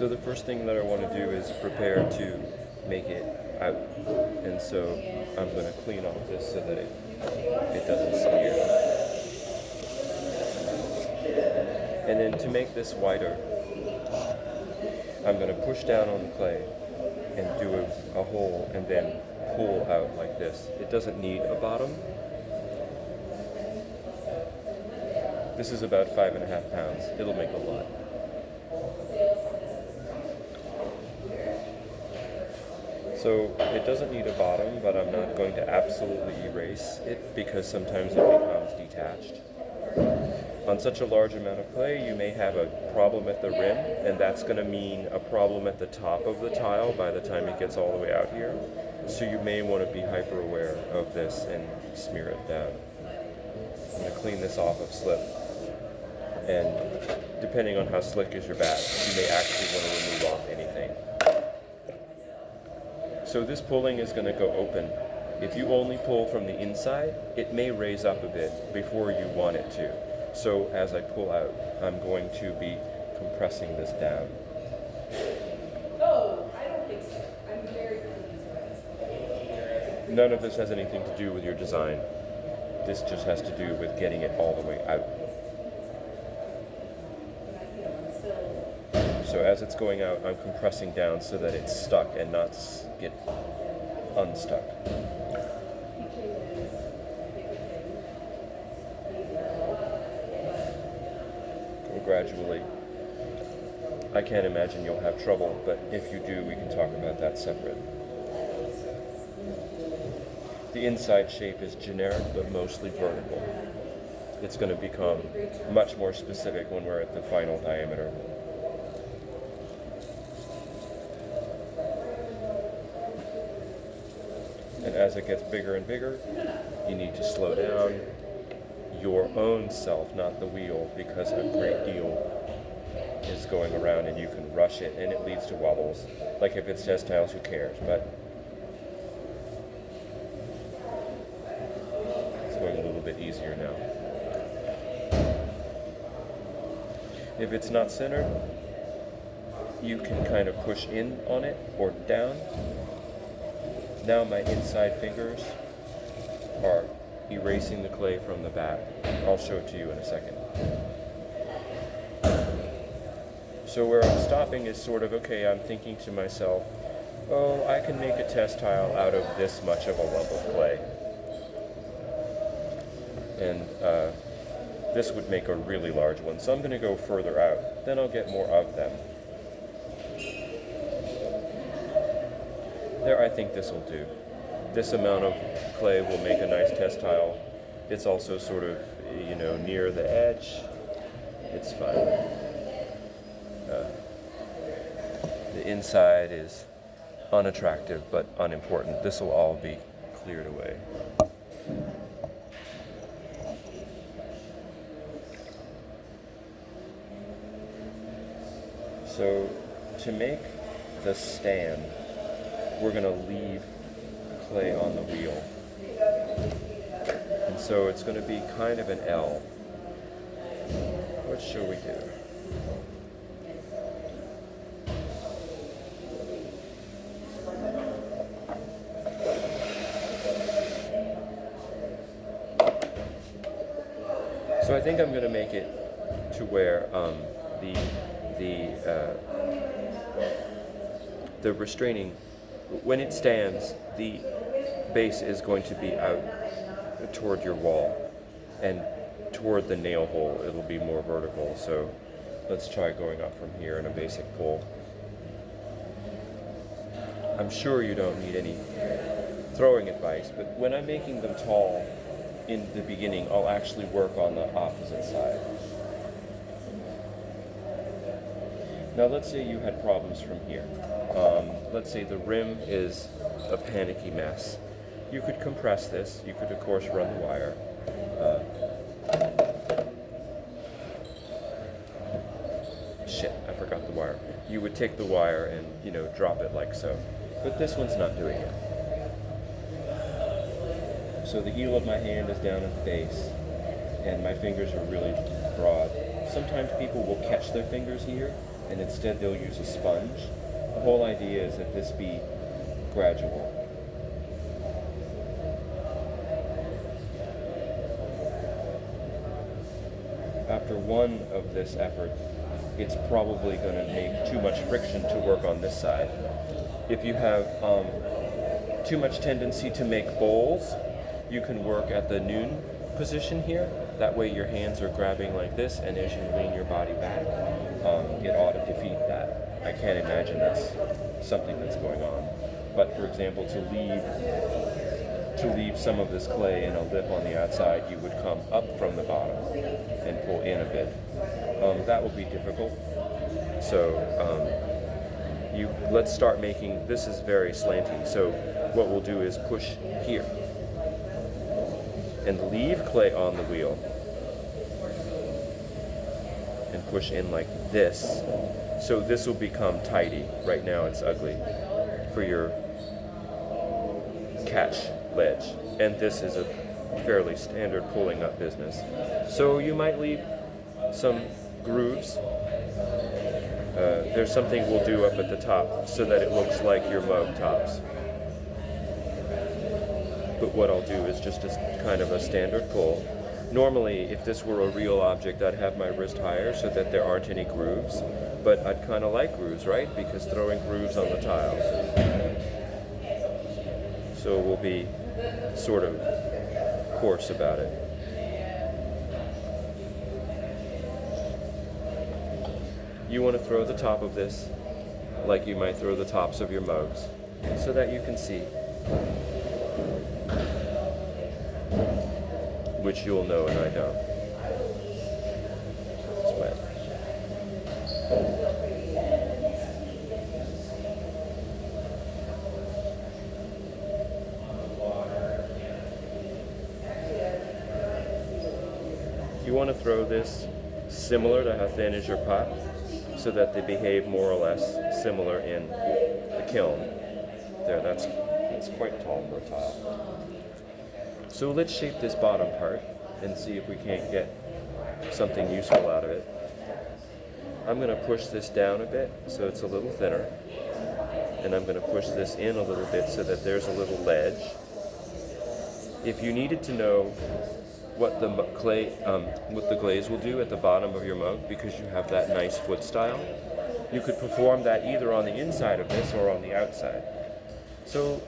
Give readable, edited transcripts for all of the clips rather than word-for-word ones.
So the first thing that I want to do is prepare to make it out. And so I'm going to clean off this so that it doesn't smear. And then to make this wider, I'm going to push down on the clay and do a hole and then pull out like this. It doesn't need a bottom. This is about 5.5 pounds. It'll make a lot. So it doesn't need a bottom, but I'm not going to absolutely erase it because sometimes it becomes detached. On such a large amount of clay, you may have a problem at the rim, and that's going to mean a problem at the top of the tile by the time it gets all the way out here. So you may want to be hyper aware of this and smear it down. I'm going to clean this off of slip. And depending on how slick is your bat, you may actually want to remove off anything. So this pulling is going to go open. If you only pull from the inside, it may raise up a bit before you want it to. So as I pull out, I'm going to be compressing this down. Oh, I don't think so. I'm very pleased with this. None of this has anything to do with your design. This just has to do with getting it all the way out. So as it's going out, I'm compressing down so that it's stuck and not get unstuck. Go gradually. I can't imagine you'll have trouble, but if you do, we can talk about that separate. The inside shape is generic, but mostly vertical. It's going to become much more specific when we're at the final diameter. And as it gets bigger and bigger, you need to slow down your own self, not the wheel, because a great deal is going around and you can rush it and it leads to wobbles. Like if it's test tiles, who cares? But it's going a little bit easier now. If it's not centered, you can kind of push in on it or down. Now my inside fingers are erasing the clay from the back. I'll show it to you in a second. So where I'm stopping is sort of, okay, I'm thinking to myself, oh, I can make a test tile out of this much of a lump of clay. And this would make a really large one. So I'm going to go further out. Then I'll get more of them. There, I think this will do. This amount of clay will make a nice test tile. It's also sort of, near the edge. It's fine. The inside is unattractive but unimportant. This will all be cleared away. So to make the stand, we're going to leave clay on the wheel. And so it's going to be kind of an L. What shall we do? So I think I'm going to make it to where the restraining, when it stands, the base is going to be out toward your wall, and toward the nail hole it'll be more vertical. So let's try going up from here in a basic pull. I'm sure you don't need any throwing advice, but when I'm making them tall in the beginning, I'll actually work on the opposite side. Now let's say you had problems from here. Let's say the rim is a panicky mess. You could compress this. You could, of course, run the wire. Shit, I forgot the wire. You would take the wire and, drop it like so. But this one's not doing it. So the heel of my hand is down at the base, and my fingers are really broad. Sometimes people will catch their fingers here, and instead they'll use a sponge. The whole idea is that this be gradual. After one of this effort, it's probably going to make too much friction to work on this side. If you have too much tendency to make bowls, you can work at the noon position here. That way your hands are grabbing like this, and as you lean your body back, it ought to defeat that. I can't imagine that's something that's going on. But for example, to leave some of this clay in a lip on the outside, you would come up from the bottom and pull in a bit. That will be difficult. So let's start making, this is very slanty. So what we'll do is push here and leave clay on the wheel and push in like this. So this will become tidy. Right now it's ugly for your catch ledge. And this is a fairly standard pulling up business. So you might leave some grooves. There's something we'll do up at the top so that it looks like your mug tops. But what I'll do is just a kind of a standard pull. Normally, if this were a real object, I'd have my wrist higher so that there aren't any grooves. But I'd kind of like grooves, right? Because throwing grooves on the tiles. So we'll be sort of coarse about it. You want to throw the top of this like you might throw the tops of your mugs so that you can see, which you'll know and I don't. It's wet. You want to throw this similar to how thin is your pot, so that they behave more or less similar in the kiln. There, that's quite tall for a tile. So let's shape this bottom part and see if we can't get something useful out of it. I'm going to push this down a bit so it's a little thinner, and I'm going to push this in a little bit so that there's a little ledge. If you needed to know what the glaze will do at the bottom of your mug, because you have that nice foot style, you could perform that either on the inside of this or on the outside. So,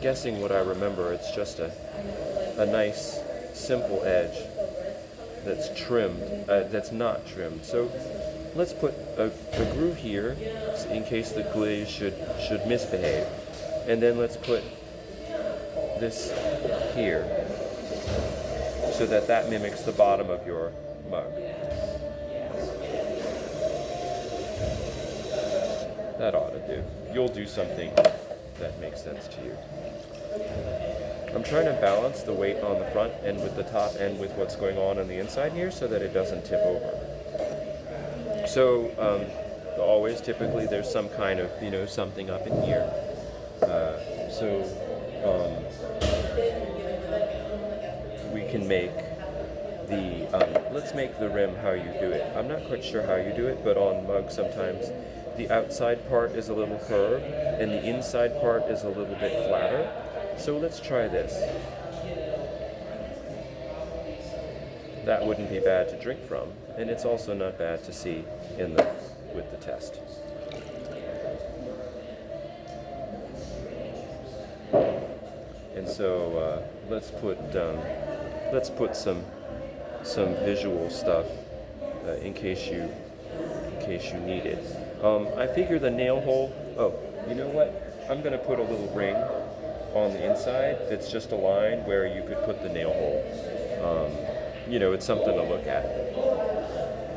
guessing what I remember, it's just a nice, simple edge that's trimmed, that's not trimmed. So let's put a groove here in case the glaze should misbehave, and then let's put this here, so that mimics the bottom of your mug. That ought to do. You'll do something that makes sense to you. I'm trying to balance the weight on the front and with the top and with what's going on the inside here so that it doesn't tip over. So always, typically, there's some kind of, something up in here. We can make let's make the rim how you do it. I'm not quite sure how you do it, but on mugs sometimes the outside part is a little curved and the inside part is a little bit flatter. So let's try this. That wouldn't be bad to drink from, and it's also not bad to see with the test. And so let's put some visual stuff in case you need it. I figure the nail hole. Oh, you know what? I'm going to put a little ring on the inside that's just a line where you could put the nail hole. It's something to look at.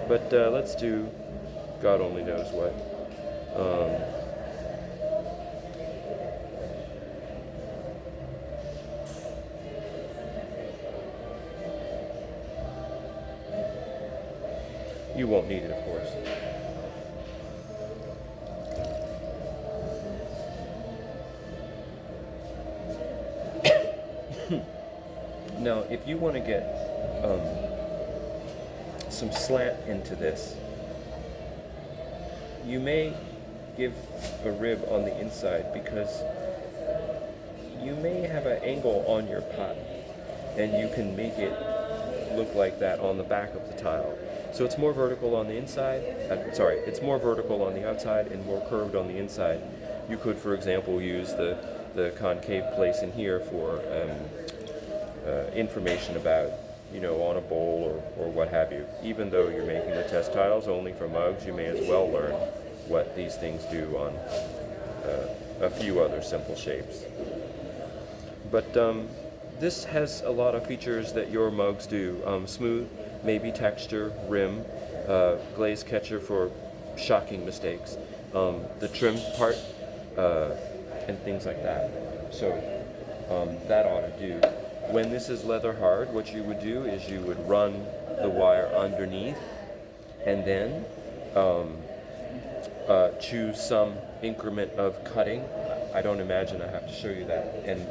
But let's do God only knows what. You won't need it, of course. Now, if you want to get some slant into this, you may give a rib on the inside because you may have an angle on your pot, and you can make it look like that on the back of the tile. So it's more vertical on the inside, it's more vertical on the outside and more curved on the inside. You could, for example, use the concave place in here for information about, on a bowl or what have you. Even though you're making the test tiles only for mugs, you may as well learn what these things do on a few other simple shapes. But this has a lot of features that your mugs do. Smooth, maybe texture, rim, glaze catcher for shocking mistakes, the trim part, and things like that. So that ought to do. When this is leather hard, what you would do is you would run the wire underneath and then choose some increment of cutting. I don't imagine I have to show you that, and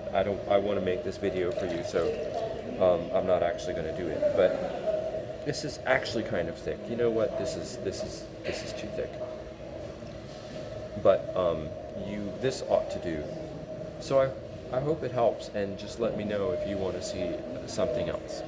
I want to make this video for you, so I'm not actually going to do it. But this is actually kind of thick. You know what? This is too thick. But this ought to do. So I hope it helps, and just let me know if you want to see something else.